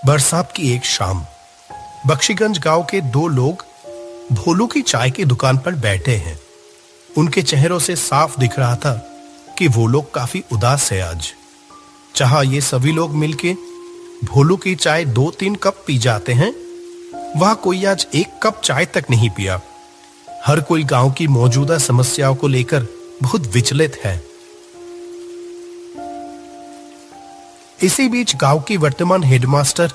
बरसात की एक शाम बख्शीगंज गांव के दो लोग भोलू की चाय की दुकान पर बैठे हैं। उनके चेहरों से साफ दिख रहा था कि वो लोग काफी उदास है आज। चाहे ये सभी लोग मिलके भोलू की चाय 2-3 कप पी जाते हैं, वह कोई आज 1 कप चाय तक नहीं पिया। हर कोई गांव की मौजूदा समस्याओं को लेकर बहुत विचलित है। इसी बीच गांव की वर्तमान हेडमास्टर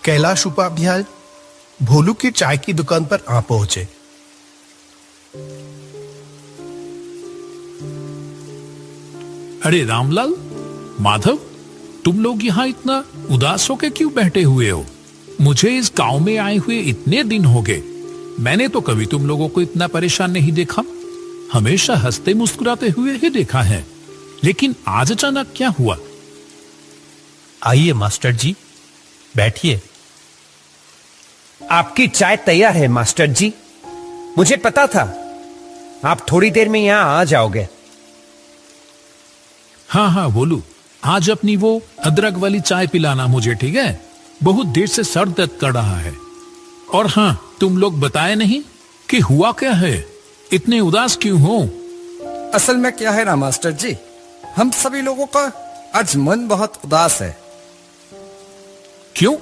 कैलाश उपाध्याय भोलू की चाय की दुकान पर आ पहुंचे। अरे रामलाल, माधव, तुम लोग यहाँ इतना उदास होकर क्यों बैठे हुए हो? मुझे इस गांव में आए हुए इतने दिन हो गए, मैंने तो कभी तुम लोगों को इतना परेशान नहीं देखा। हमेशा हंसते मुस्कुराते हुए ही देखा है, लेकिन आज अचानक क्या हुआ? आइए मास्टर जी, बैठिए। आपकी चाय तैयार है मास्टर जी। मुझे पता था आप थोड़ी देर में यहां आ जाओगे। हाँ बोलू, आज अपनी वो अदरक वाली चाय पिलाना मुझे, ठीक है? बहुत देर से सर दर्द कर रहा है। और हाँ, तुम लोग बताए नहीं कि हुआ क्या है, इतने उदास क्यों हो? असल में क्या है ना मास्टर जी, हम सभी लोगों का आज मन बहुत उदास है। क्यों?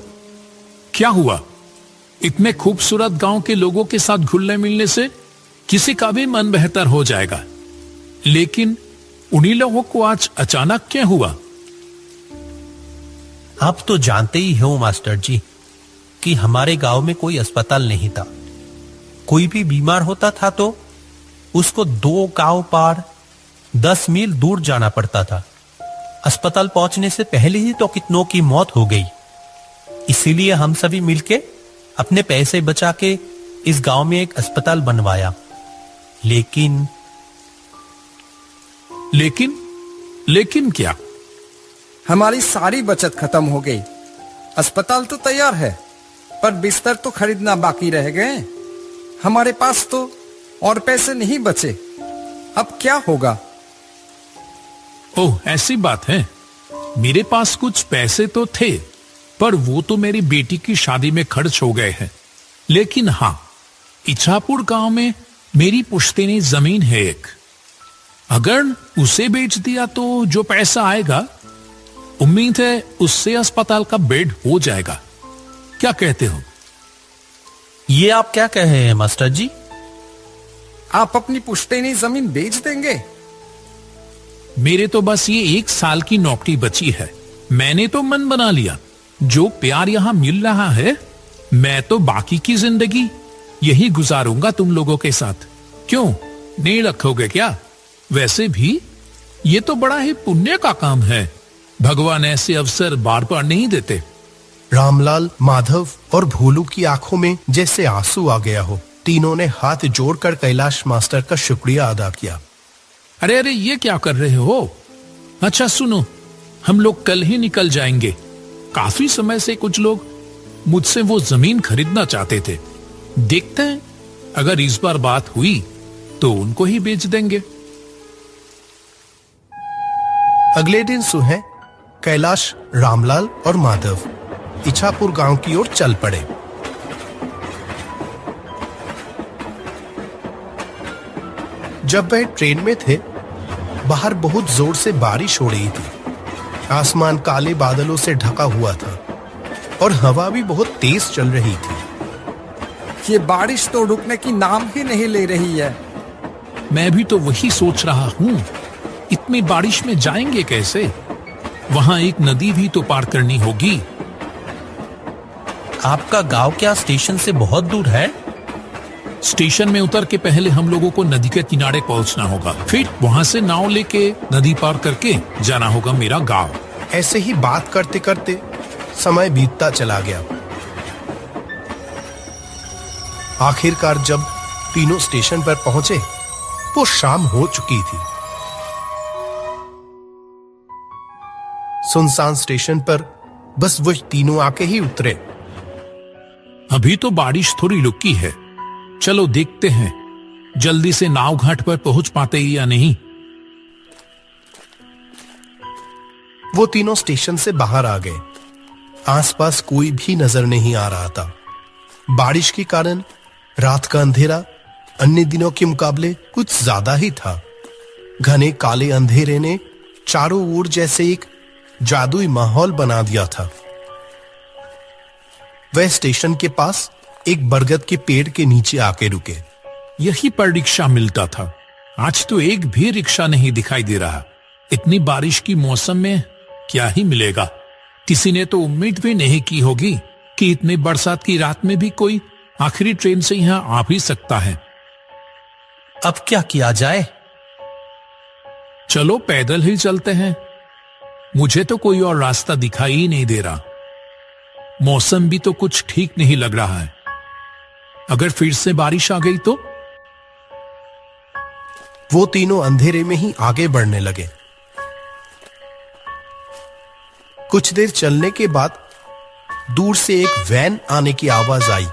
क्या हुआ? इतने खूबसूरत गांव के लोगों के साथ घुलने मिलने से किसी का भी मन बेहतर हो जाएगा, लेकिन उन्हीं लोगों को आज अचानक क्या हुआ? आप तो जानते ही हो मास्टर जी कि हमारे गांव में कोई अस्पताल नहीं था। कोई भी बीमार होता था तो उसको 2 गांव पार 10 मील दूर जाना पड़ता था। अस्पताल पहुंचने से पहले ही तो कितनों की मौत हो गई। इसीलिए हम सभी मिलके अपने पैसे बचा के इस गांव में एक अस्पताल बनवाया। लेकिन क्या? हमारी सारी बचत खत्म हो गई। अस्पताल तो तैयार है, पर बिस्तर तो खरीदना बाकी रह गए। हमारे पास तो और पैसे नहीं बचे। अब क्या होगा? ओह, ऐसी बात है। मेरे पास कुछ पैसे तो थे, पर वो तो मेरी बेटी की शादी में खर्च हो गए हैं। लेकिन हाँ, इच्छापुर गांव में मेरी पुश्तैनी जमीन है एक। अगर उसे बेच दिया तो जो पैसा आएगा, उम्मीद है उससे अस्पताल का बेड हो जाएगा। क्या कहते हो? ये आप क्या कह रहे हैं मास्टर जी? आप अपनी पुश्तैनी जमीन बेच देंगे? मेरे तो बस ये 1 साल की नौकरी बची है। मैंने तो मन बना लिया, जो प्यार यहां मिल रहा है, मैं तो बाकी की जिंदगी यही गुजारूंगा तुम लोगों के साथ। क्यों, नहीं रखोगे क्या? वैसे भी ये तो बड़ा ही पुण्य का काम है। भगवान ऐसे अवसर बार बार नहीं देते। रामलाल, माधव और भोलू की आंखों में जैसे आंसू आ गया हो। तीनों ने हाथ जोड़कर कैलाश मास्टर का शुक्रिया अदा किया। अरे ये क्या कर रहे हो? अच्छा सुनो, हम लोग कल ही निकल जाएंगे। काफी समय से कुछ लोग मुझसे वो जमीन खरीदना चाहते थे। देखते हैं, अगर इस बार बात हुई तो उनको ही बेच देंगे। अगले दिन सुबह कैलाश, रामलाल और माधव इच्छापुर गांव की ओर चल पड़े। जब वह ट्रेन में थे, बाहर बहुत जोर से बारिश हो रही थी। आसमान काले बादलों से ढका हुआ था और हवा भी बहुत तेज चल रही थी। ये बारिश तो रुकने की नाम ही नहीं ले रही है। मैं भी तो वही सोच रहा हूँ, इतनी बारिश में जाएंगे कैसे? वहां एक नदी भी तो पार करनी होगी। आपका गांव क्या स्टेशन से बहुत दूर है? स्टेशन में उतर के पहले हम लोगों को नदी के किनारे पहुंचना होगा, फिर वहां से नाव लेके नदी पार करके जाना होगा मेरा गांव। ऐसे ही बात करते करते समय बीतता चला गया। आखिरकार जब तीनों स्टेशन पर पहुंचे, वो शाम हो चुकी थी। सुनसान स्टेशन पर बस वही तीनों आके ही उतरे। अभी तो बारिश थोड़ी रुकी है, चलो देखते हैं जल्दी से नाव घाट पर पहुंच पाते या नहीं। वो तीनों स्टेशन से बाहर आ गए। आसपास कोई भी नजर नहीं आ रहा था। बारिश के कारण रात का अंधेरा अन्य दिनों के मुकाबले कुछ ज्यादा ही था। घने काले अंधेरे ने चारों ओर जैसे एक जादुई माहौल बना दिया था। वह स्टेशन के पास एक बरगद के पेड़ के नीचे आके रुके। यही पर रिक्शा मिलता था। आज तो एक भी रिक्शा नहीं दिखाई दे रहा। इतनी बारिश की मौसम में क्या ही मिलेगा। किसी ने तो उम्मीद भी नहीं की होगी कि इतनी बरसात की रात में भी कोई आखिरी ट्रेन से यहां आ भी सकता है। अब क्या किया जाए? चलो पैदल ही चलते हैं। मुझे तो कोई और रास्ता दिखाई ही नहीं दे रहा। मौसम भी तो कुछ ठीक नहीं लग रहा है। अगर फिर से बारिश आ गई तो? वो तीनों अंधेरे में ही आगे बढ़ने लगे। कुछ देर चलने के बाद दूर से एक वैन आने की आवाज आई।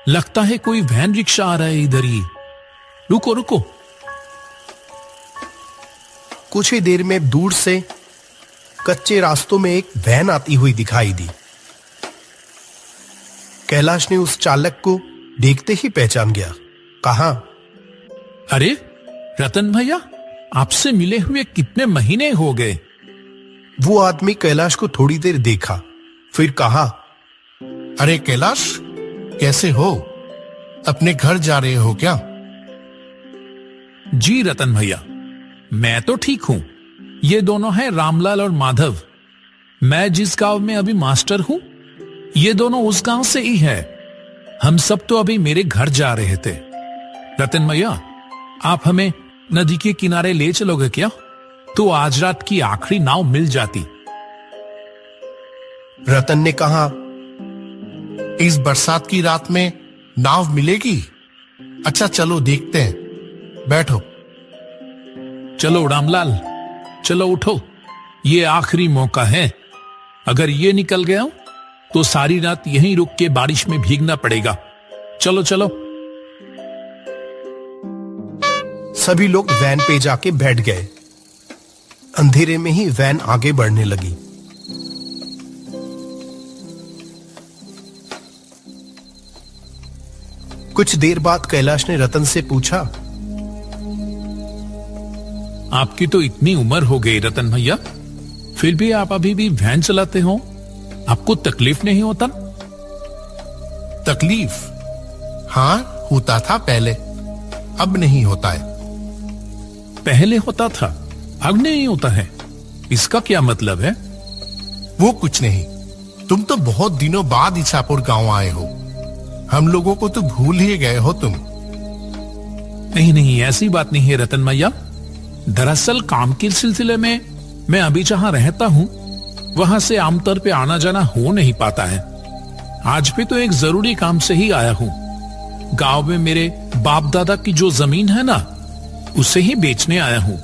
लगता है कोई वैन रिक्शा आ रहा है इधर ही। रुको रुको। कुछ ही देर में दूर से कच्चे रास्तों में एक वैन आती हुई दिखाई दी। कैलाश ने उस चालक को देखते ही पहचान गया। कहा, अरे रतन भैया, आपसे मिले हुए कितने महीने हो गए। वो आदमी कैलाश को थोड़ी देर देखा, फिर कहा, अरे कैलाश, कैसे हो? अपने घर जा रहे हो क्या? जी रतन भैया, मैं तो ठीक हूं। ये दोनों हैं रामलाल और माधव। मैं जिस गांव में अभी मास्टर हूं, ये दोनों उस गांव से ही है। हम सब तो अभी मेरे घर जा रहे थे। रतन भैया, आप हमें नदी के किनारे ले चलोगे क्या? तो आज रात की आखिरी नाव मिल जाती। रतन ने कहा, इस बरसात की रात में नाव मिलेगी? अच्छा चलो देखते हैं, बैठो। चलो रामलाल, चलो उठो। ये आखिरी मौका है। अगर ये निकल गया तो सारी रात यहीं रुक के बारिश में भीगना पड़ेगा। चलो चलो। सभी लोग वैन पे जाके बैठ गए। अंधेरे में ही वैन आगे बढ़ने लगी। कुछ देर बाद कैलाश ने रतन से पूछा, आपकी तो इतनी उम्र हो गई रतन भैया, फिर भी आप अभी भी वैन चलाते हो? आपको तकलीफ नहीं होता? तकलीफ? हाँ, होता था पहले, अब नहीं होता है। पहले होता था, अब नहीं होता है। इसका क्या मतलब है? वो कुछ नहीं। तुम तो बहुत दिनों बाद इछापुर गांव आए हो। हम लोगों को तो भूल ही गए हो तुम। नहीं नहीं, ऐसी बात नहीं है रतन भैया। दरअसल काम के सिलसिले में मैं अभी जहां रहता हूं, वहां से आमतौर पे आना जाना हो नहीं पाता है। आज भी तो एक जरूरी काम से ही आया हूं। गांव में मेरे बाप दादा की जो जमीन है ना, उसे ही बेचने आया हूं।